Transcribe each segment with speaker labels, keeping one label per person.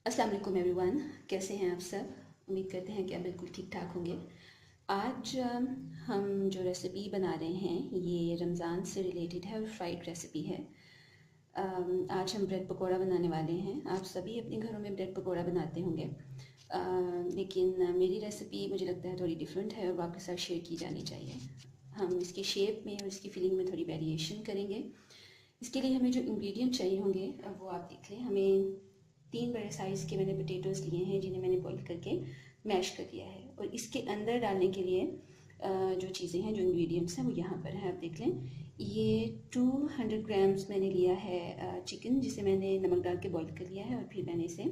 Speaker 1: अस्सलाम वालेकुम एवरीवन, कैसे हैं आप सब। उम्मीद करते हैं कि आप बिल्कुल ठीक ठाक होंगे। आज हम जो रेसिपी बना रहे हैं ये रमज़ान से रिलेटेड है और फ्राइड रेसिपी है। आज हम ब्रेड पकोड़ा बनाने वाले हैं। आप सभी अपने घरों में ब्रेड पकोड़ा बनाते होंगे, लेकिन मेरी रेसिपी मुझे लगता है थोड़ी डिफरेंट है और आपके साथ शेयर की जानी चाहिए। हम इसकी शेप में और इसकी फिलिंग में थोड़ी वेरिएशन करेंगे। इसके लिए हमें जो इंग्रेडिएंट चाहिए होंगे वो आप देख लें। हमें 3 बड़े साइज़ के मैंने पोटैटोज़ लिए हैं जिन्हें मैंने बॉईल करके मैश कर दिया है। और इसके अंदर डालने के लिए जो चीज़ें हैं, जो इंग्रेडिएंट्स हैं वो यहाँ पर हैं, आप देख लें। ये 200 ग्राम्स मैंने लिया है चिकन, जिसे मैंने नमक डाल के बॉईल कर लिया है और फिर मैंने इसे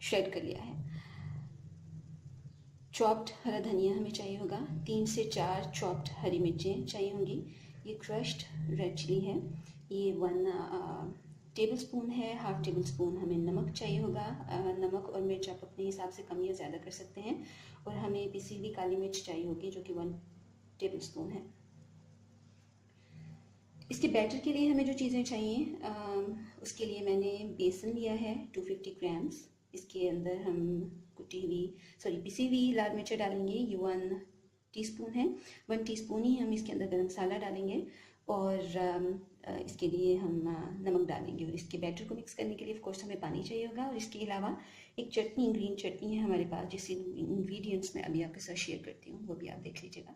Speaker 1: श्रेड कर लिया है। चॉप्ड हरा धनिया हमें चाहिए होगा। 3 से 4 चॉप्ड हरी मिर्चें चाहिए होंगी। ये क्रश्ड रेड चिली है। ये 1 टेबल स्पून है। हाफ टेबल स्पून हमें नमक चाहिए होगा। नमक और मिर्च आप अपने हिसाब से कम या ज़्यादा कर सकते हैं। और हमें पिसी हुई काली मिर्च चाहिए होगी जो कि 1 टेबल स्पून है। इसके बैटर के लिए हमें जो चीज़ें चाहिए उसके लिए मैंने बेसन लिया है 250 ग्राम्स। इसके अंदर हम पिसी हुई लाल मिर्च डालेंगे। ये 1 टीस्पून है। 1 टीस्पून ही हम इसके अंदर गरम मसाला डालेंगे और इसके लिए हम नमक डालेंगे। और इसके बैटर को मिक्स करने के लिए ऑफ कोर्स हमें पानी चाहिए होगा। और इसके अलावा एक चटनी, ग्रीन चटनी है हमारे पास, जिसके इंग्रेडिएंट्स मैं अभी आपके साथ शेयर करती हूँ, वो भी आप देख लीजिएगा।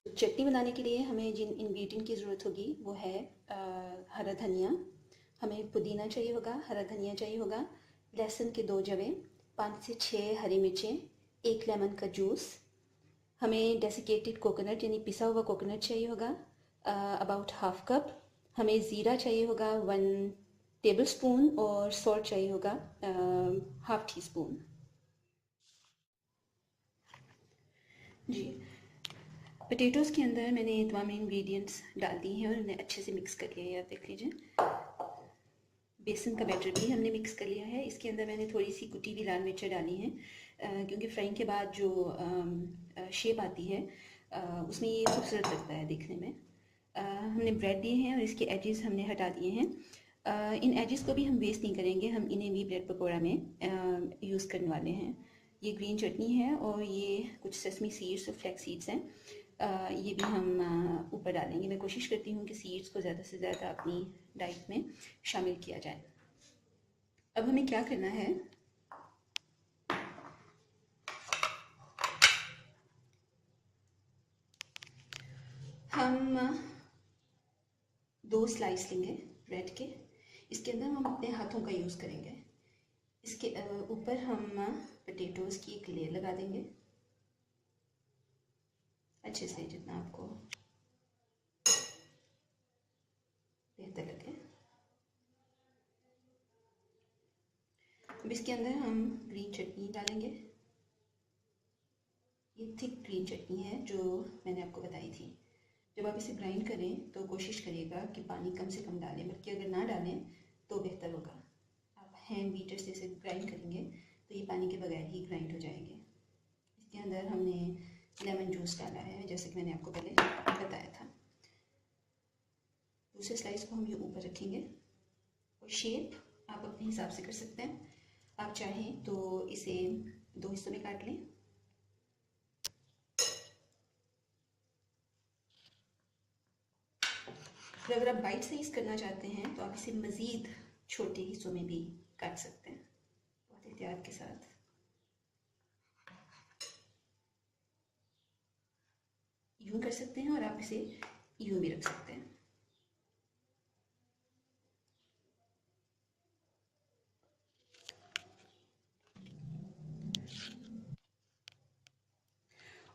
Speaker 1: चटनी बनाने के लिए हमें जिन इंग्रेडिएंट की ज़रूरत होगी वो है हरा धनिया, हमें पुदीना चाहिए होगा, हरा धनिया चाहिए होगा, लहसुन के 2 जवे, 5 से 6 हरी मिर्चें, 1 लेमन का जूस, हमें डेसिकेटेड कोकोनट यानी पिसा हुआ कोकोनट चाहिए होगा अबाउट हाफ कप, हमें ज़ीरा चाहिए होगा 1 टेबल स्पून और सॉल्ट चाहिए होगा हाफ टी स्पून। जी, पोटैटोज़ के अंदर मैंने तमाम इंग्रेडिएंट्स डाल दी हैं और उन्हें अच्छे से मिक्स कर लिया है, आप देख लीजिए। बेसन का बैटर भी हमने मिक्स कर लिया है। इसके अंदर मैंने थोड़ी सी कुटी हुई लाल मिर्च डाली हैं क्योंकि फ्राइंग के बाद जो शेप आती है उसमें ये खूबसूरत लगता है देखने में। हमने ब्रेड दिए हैं और इसके एजेस हमने हटा दिए हैं। इन एजेस को भी हम वेस्ट नहीं करेंगे, हम इन्हें भी ब्रेड पकौड़ा में यूज़ करने वाले हैं। ये ग्रीन चटनी है और ये कुछ सेसमी सीड्स और फ्लैक्स सीड्स हैं। ये भी हम ऊपर डालेंगे। मैं कोशिश करती हूँ कि सीड्स को ज़्यादा से ज़्यादा अपनी डाइट में शामिल किया जाए। अब हमें क्या करना है, हम 2 स्लाइस लेंगे ब्रेड के। इसके अंदर हम अपने हाथों का यूज़ करेंगे। इसके ऊपर हम पोटैटोज़ की एक लेयर लगा देंगे अच्छे से, जितना आपको बेहतर लगे। अब इसके अंदर हम ग्रीन चटनी डालेंगे। ये थिक ग्रीन चटनी है जो मैंने आपको बताई थी। जब आप इसे ग्राइंड करें तो कोशिश करिएगा कि पानी कम से कम डालें, बल्कि अगर ना डालें तो बेहतर होगा। आप हैंड बीटर से इसे ग्राइंड करेंगे तो ये पानी के बगैर ही ग्राइंड हो जाएंगे। इसके अंदर हमने लेमन जूस डाला है, जैसे कि मैंने आपको पहले बताया था। दूसरे स्लाइस को हम ये ऊपर रखेंगे और शेप आप अपने हिसाब से कर सकते हैं। आप चाहें तो इसे 2 हिस्सों में काट लें। फिर अगर आप बाइट साइज करना चाहते हैं तो आप इसे मज़ीद छोटे हिस्सों में भी काट सकते हैं, बहुत एहतियात के साथ। यूँ कर सकते हैं और आप इसे यूँ भी रख सकते हैं।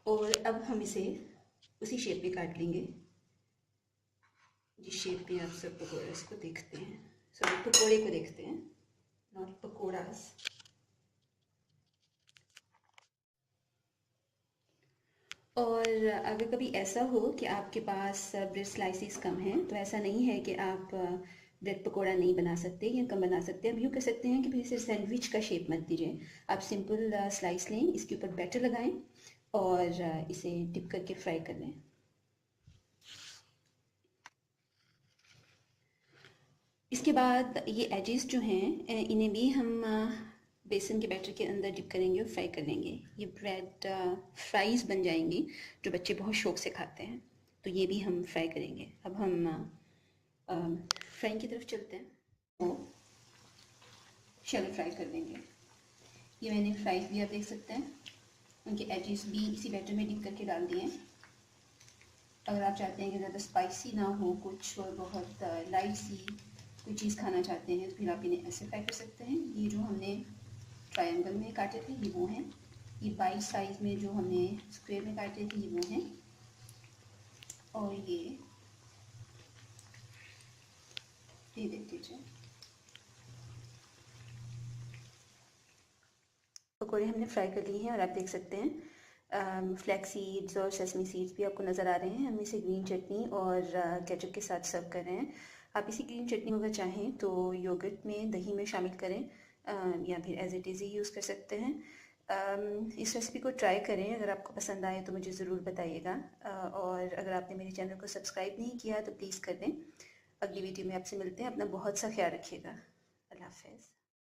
Speaker 1: और अब हम इसे उसी शेप में काट लेंगे जिस शेप में आप सब पकौड़े को देखते हैं, सॉरी पकौड़े को देखते हैं, नॉट पकौड़ास। और अगर कभी ऐसा हो कि आपके पास ब्रेड स्लाइसिस कम हैं तो ऐसा नहीं है कि आप ब्रेड पकोड़ा नहीं बना सकते या कम बना सकते। अब यूँ कर सकते हैं कि फिर इसे सैंडविच का शेप मत दीजिए। आप सिंपल स्लाइस लें, इसके ऊपर बैटर लगाएं और इसे डिप करके फ्राई कर लें। इसके बाद ये एजेस जो हैं इन्हें भी हम बेसन के बैटर के अंदर डिप करेंगे और फ्राई कर लेंगे। ये ब्रेड फ्राइज़ बन जाएंगी जो बच्चे बहुत शौक से खाते हैं, तो ये भी हम फ्राई करेंगे। अब हम फ्राइंग की तरफ चलते हैं। तो शैलो फ्राई कर लेंगे। ये मैंने फ्राइज़ भी आप देख सकते हैं, उनके एजेस भी इसी बैटर में डिप करके डाल दिए हैं। अगर आप चाहते हैं कि ज़्यादा स्पाइसी ना हो कुछ और बहुत लाइट सी कोई चीज़ खाना चाहते हैं तो फिर आप इन्हें ऐसे फ्राई कर सकते हैं। ये जो हमने ट्रायंगल में काटे थे ये वो हैं, ये बाइट साइज़ में जो हमने स्क्वायर में काटे थे ये वो हैं, और ये देख लीजिए। पकौड़े हमने फ्राई कर लिए हैं और आप देख सकते हैं फ्लैक्स सीड्स और सेसमी सीड्स भी आपको नज़र आ रहे हैं। हम इसे ग्रीन चटनी और केचप के साथ सर्व कर रहे हैं। आप इसी ग्रीन चटनी को अगर चाहें तो योगर्ट में दही में शामिल करें या फिर एज इट इज़ ही यूज़ कर सकते हैं। इस रेसिपी को ट्राई करें। अगर आपको पसंद आए तो मुझे ज़रूर बताइएगा, और अगर आपने मेरे चैनल को सब्सक्राइब नहीं किया तो प्लीज़ कर दें। अगली वीडियो में आपसे मिलते हैं। अपना बहुत सा ख्याल रखिएगा। अल्लाह हाफ़िज़।